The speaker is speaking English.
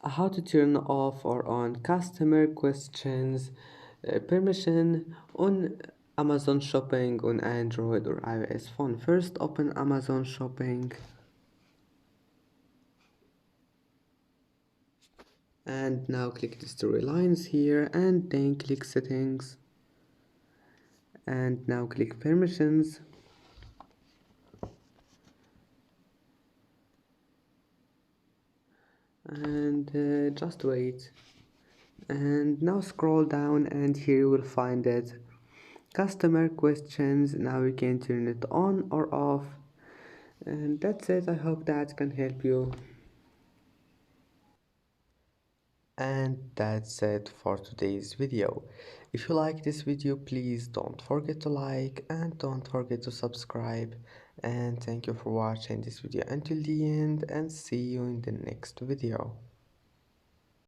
How to turn off or on customer questions permission on Amazon Shopping on Android or iOS phone. First, open Amazon Shopping and now click the storylines here and then click settings and now click permissions and just wait. And now scroll down and here you will find it customer questions. Now you can turn it on or off, and that's it. I hope that can help you. And that's it for today's video. If you like this video, please don't forget to like and don't forget to subscribe. And thank you for watching this video until the end, and see you in the next video.